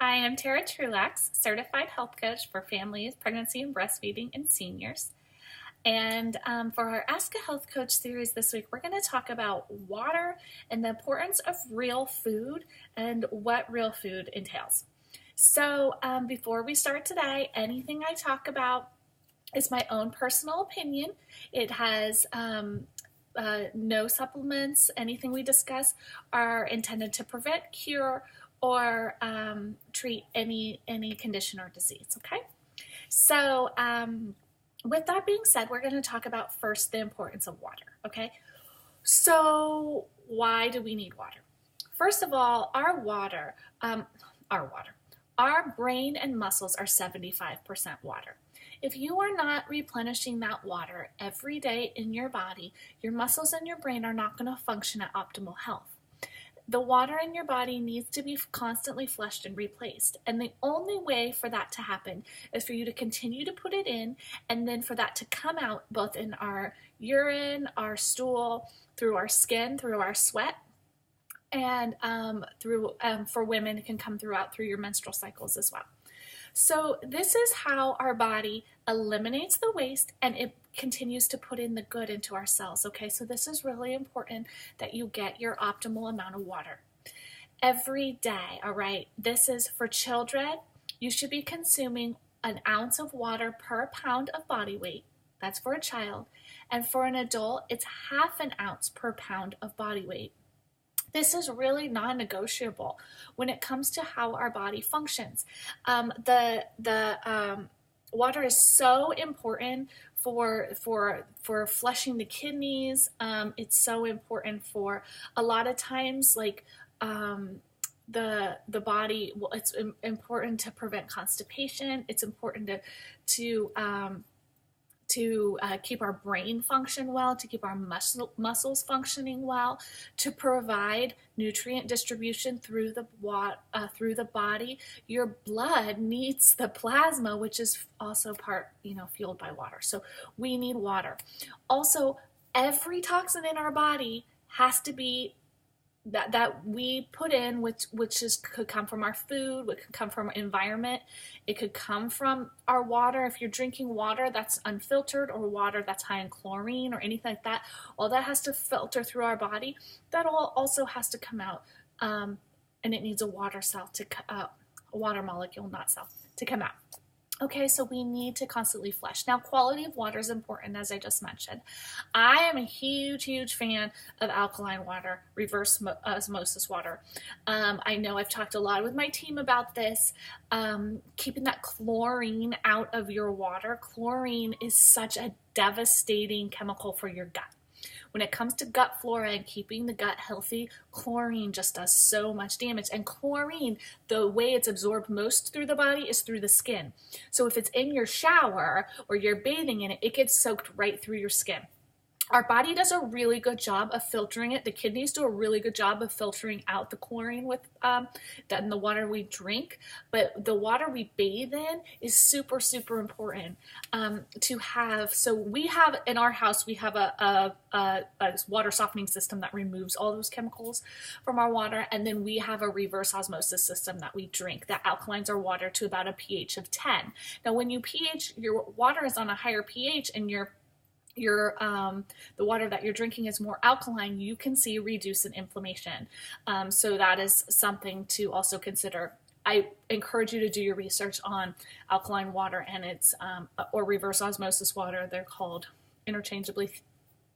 Hi, I'm Tara Truax, certified health coach for families, pregnancy and breastfeeding, and seniors. And for our Ask a Health Coach series this week, we're going to talk about water and the importance of real food and what real food entails. So, before we start today, anything I talk about is my own personal opinion. It has no supplements. Anything we discuss are intended to prevent, cure, or treat any condition or disease. Okay, so with that being said, we're going to talk about first the importance of water. Okay, so why do we need water? First of all, our brain and muscles are 75% water. If you are not replenishing that water every day in your body, your muscles and your brain are not going to function at optimal health. The water in your body needs to be constantly flushed and replaced. And the only way for that to happen is for you to continue to put it in and then for that to come out both in our urine, our stool, through our skin, through our sweat, and for women, it can come through your menstrual cycles as well. So this is how our body eliminates the waste and it continues to put in the good into our cells. Okay, so this is really important that you get your optimal amount of water every day. All right, this is for children. You should be consuming an ounce of water per pound of body weight. That's for a child. And for an adult, it's half an ounce per pound of body weight. This is really non-negotiable when it comes to how our body functions. Water is so important for flushing the kidneys. It's so important for a lot of times, like the body. Well, it's important to prevent constipation. It's important to keep our brain function well, to keep our muscles functioning well, to provide nutrient distribution through the body. Your blood needs the plasma, which is also fueled by water. So we need water. Also, every toxin in our body has to be that we put in, which could come from our food, which could come from our environment, it could come from our water. If you're drinking water that's unfiltered or water that's high in chlorine or anything like that, all that has to filter through our body. That all also has to come out, and it needs a water molecule, not cell, to come out. Okay, so we need to constantly flush. Now, quality of water is important, as I just mentioned. I am a huge fan of alkaline water, reverse osmosis water. I know I've talked a lot with my team about this, keeping that chlorine out of your water. Chlorine is such a devastating chemical for your gut. When it comes to gut flora and keeping the gut healthy, chlorine just does so much damage. And chlorine, the way it's absorbed most through the body is through the skin. So if it's in your shower or you're bathing in it, it gets soaked right through your skin. Our body does a really good job of filtering it. The kidneys do a really good job of filtering out the chlorine with that in the water we drink. But the water we bathe in is super important to have. So we have in our house, we have a water softening system that removes all those chemicals from our water, and then we have a reverse osmosis system that we drink that alkalines our water to about a pH of 10. Now, when your water is on a higher pH and the water that you're drinking is more alkaline, you can see reduce in inflammation. So that is something to also consider. I encourage you to do your research on alkaline water and its or reverse osmosis water. They're called interchangeably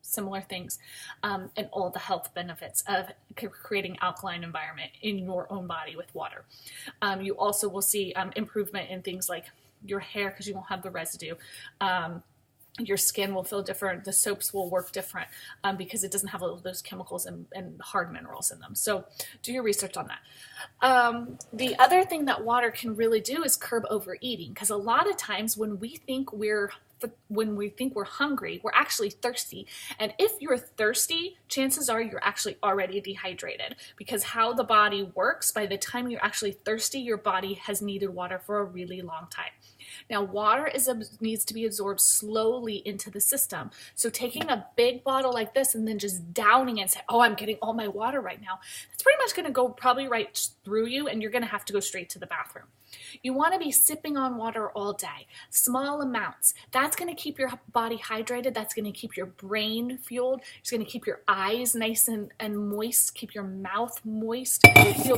similar things, and all the health benefits of creating alkaline environment in your own body with water. You also will see improvement in things like your hair because you won't have the residue. Your skin will feel different. The soaps will work different because it doesn't have all of those chemicals and hard minerals in them. So do your research on that. The other thing that water can really do is curb overeating, because a lot of times when we think we're hungry, we're actually thirsty. And if you're thirsty, chances are you're actually already dehydrated, because how the body works, by the time you're actually thirsty, your body has needed water for a really long time. Now, water needs to be absorbed slowly into the system. So taking a big bottle like this and then just downing it and say, oh, I'm getting all my water right now, that's pretty much going to go probably right through you, and you're going to have to go straight to the bathroom. You want to be sipping on water all day, small amounts. That's going to keep your body hydrated. That's going to keep your brain fueled. It's going to keep your eyes nice and moist, keep your mouth moist,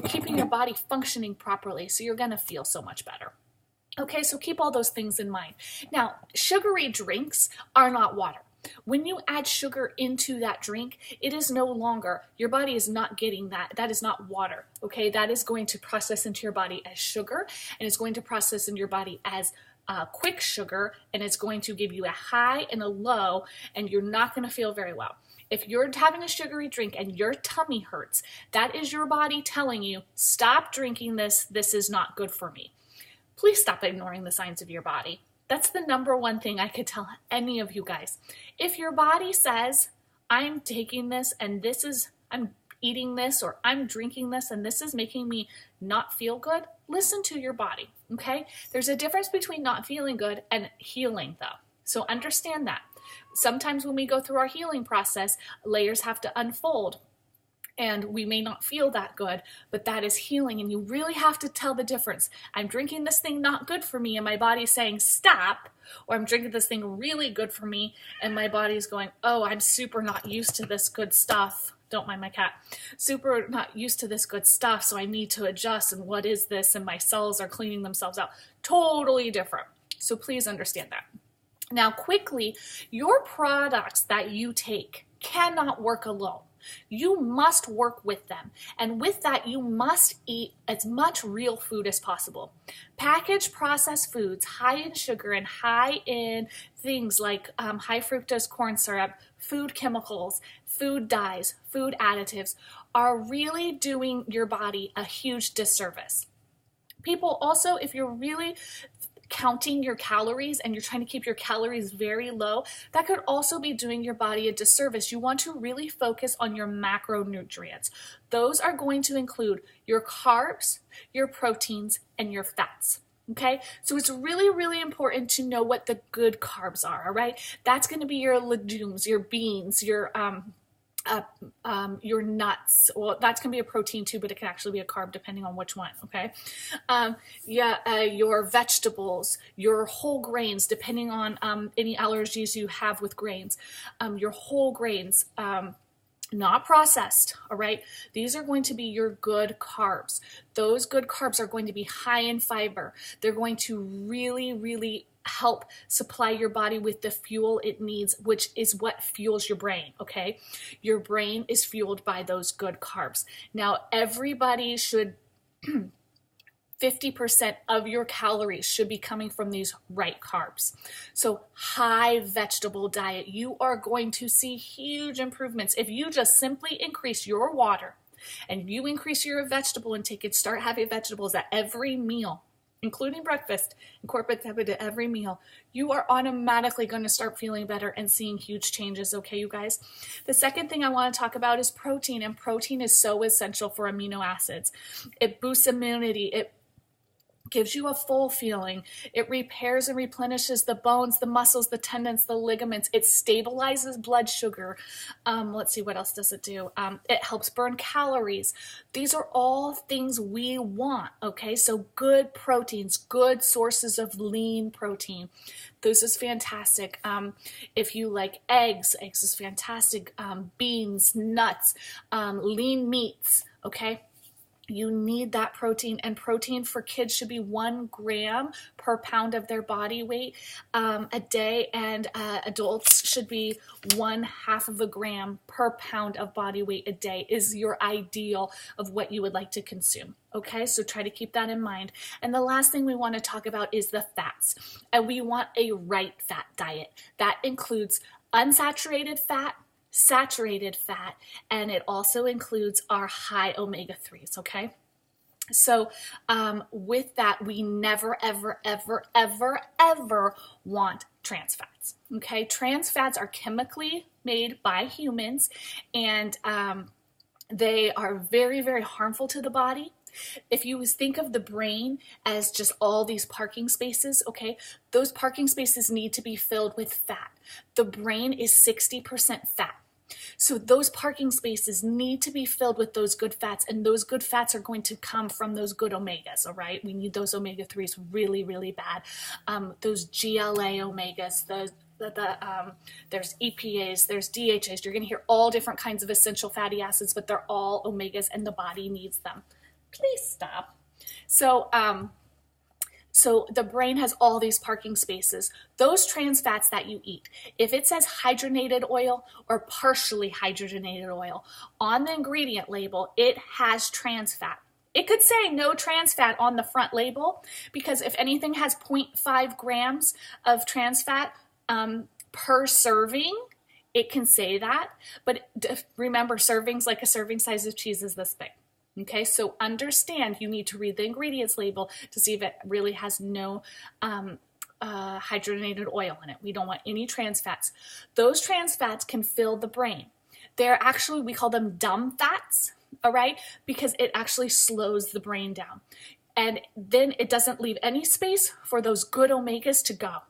keeping your body functioning properly. So you're going to feel so much better. Okay, so keep all those things in mind. Now, sugary drinks are not water. When you add sugar into that drink, it is no longer, your body is not getting that. That is not water, okay? That is going to process into your body as sugar, and it's going to process into your body as quick sugar, and it's going to give you a high and a low, and you're not going to feel very well. If you're having a sugary drink and your tummy hurts, that is your body telling you, stop drinking this. This is not good for me. Please stop ignoring the signs of your body. That's the number one thing I could tell any of you guys. If your body says, I'm taking this and I'm eating this, or I'm drinking this and this is making me not feel good, listen to your body, okay? There's a difference between not feeling good and healing, though. So understand that. Sometimes when we go through our healing process, layers have to unfold. And we may not feel that good, but that is healing. And you really have to tell the difference. I'm drinking this thing not good for me, and my body's saying stop. Or I'm drinking this thing really good for me, and my body's going, oh, I'm super not used to this good stuff. Don't mind my cat. Super not used to this good stuff, so I need to adjust. And what is this? And my cells are cleaning themselves out. Totally different. So please understand that. Now, quickly, your products that you take cannot work alone. You must work with them. And with that, you must eat as much real food as possible. Packaged processed foods high in sugar and high in things like high fructose corn syrup, food chemicals, food dyes, food additives are really doing your body a huge disservice. People also, if you're really counting your calories and you're trying to keep your calories very low, that could also be doing your body a disservice. You want to really focus on your macronutrients. Those are going to include your carbs, your proteins, and your fats. Okay, so it's really, really important to know what the good carbs are, all right? That's going to be your legumes, your beans, your nuts. Well, that's going to be a protein too, but it can actually be a carb depending on which one, okay? Your vegetables, your whole grains, depending on any allergies you have with grains, your whole grains, not processed, all right? These are going to be your good carbs. Those good carbs are going to be high in fiber. They're going to really, really help supply your body with the fuel it needs, which is what fuels your brain, okay? Your brain is fueled by those good carbs. Now, everybody should 50% of your calories should be coming from these right carbs. So high vegetable diet, you are going to see huge improvements. If you just simply increase your water and you increase your vegetable intake and start having vegetables at every meal, including breakfast, incorporate them into every meal, you are automatically going to start feeling better and seeing huge changes, okay, you guys? The second thing I want to talk about is protein, and protein is so essential for amino acids. It boosts immunity, it gives you a full feeling. It repairs and replenishes the bones, the muscles, the tendons, the ligaments. It stabilizes blood sugar. Let's see, what else does it do? It helps burn calories. These are all things we want, okay? So good proteins, good sources of lean protein. This is fantastic. If you like eggs is fantastic. Beans, nuts, lean meats, okay? You need that protein, and protein for kids should be 1 gram per pound of their body weight a day, and adults should be 1/2 gram per pound of body weight a day is your ideal of what you would like to consume. Okay, so try to keep that in mind. And the last thing we want to talk about is the fats, and we want a right fat diet. That includes unsaturated fat, saturated fat, and it also includes our high omega-3s, okay? So with that, we never, ever, ever, ever, ever want trans fats, okay? Trans fats are chemically made by humans, and they are very, very harmful to the body. If you think of the brain as just all these parking spaces, okay, those parking spaces need to be filled with fat. The brain is 60% fat. So those parking spaces need to be filled with those good fats, and those good fats are going to come from those good omegas, all right? We need those omega-3s really, really bad. Those GLA omegas, there's EPAs, there's DHAs. You're going to hear all different kinds of essential fatty acids, but they're all omegas, and the body needs them. Please stop. So the brain has all these parking spaces. Those trans fats that you eat, if it says hydrogenated oil or partially hydrogenated oil, on the ingredient label, it has trans fat. It could say no trans fat on the front label, because if anything has 0.5 grams of trans fat per serving, it can say that. But remember, servings, like a serving size of cheese, is this big. Okay, so understand you need to read the ingredients label to see if it really has no hydrogenated oil in it. We don't want any trans fats. Those trans fats can fill the brain. They're actually, we call them dumb fats, all right, because it actually slows the brain down. And then it doesn't leave any space for those good omegas to go.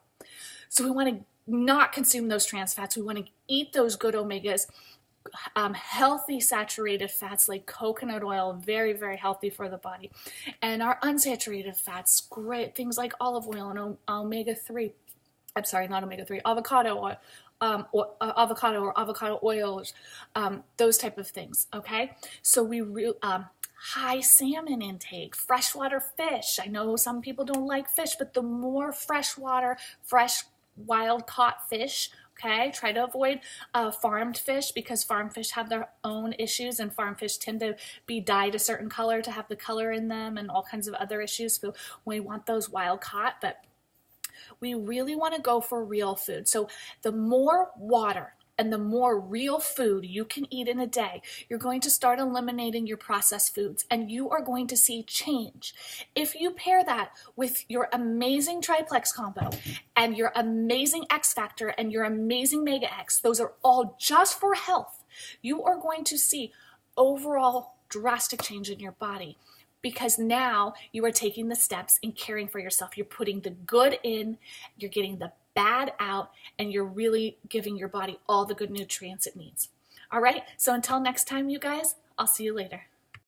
So we want to not consume those trans fats. We want to eat those good omegas. Healthy saturated fats like coconut oil, very, very healthy for the body. And our unsaturated fats, great things like olive oil and omega-3. I'm sorry, not omega-3, avocado oil, avocado or avocado oils, those type of things, okay? So high salmon intake, freshwater fish. I know some people don't like fish, but the more freshwater, fresh wild caught fish, okay, try to avoid farmed fish, because farm fish have their own issues, and farm fish tend to be dyed a certain color to have the color in them and all kinds of other issues. So we want those wild caught, but we really want to go for real food. So the more water and the more real food you can eat in a day, you're going to start eliminating your processed foods, and you are going to see change. If you pair that with your amazing triplex combo and your amazing X Factor and your amazing Mega X, those are all just for health, you are going to see overall drastic change in your body, because now you are taking the steps in caring for yourself. You're putting the good in, you're getting the bad out, and you're really giving your body all the good nutrients it needs. All right, so until next time, you guys, I'll see you later.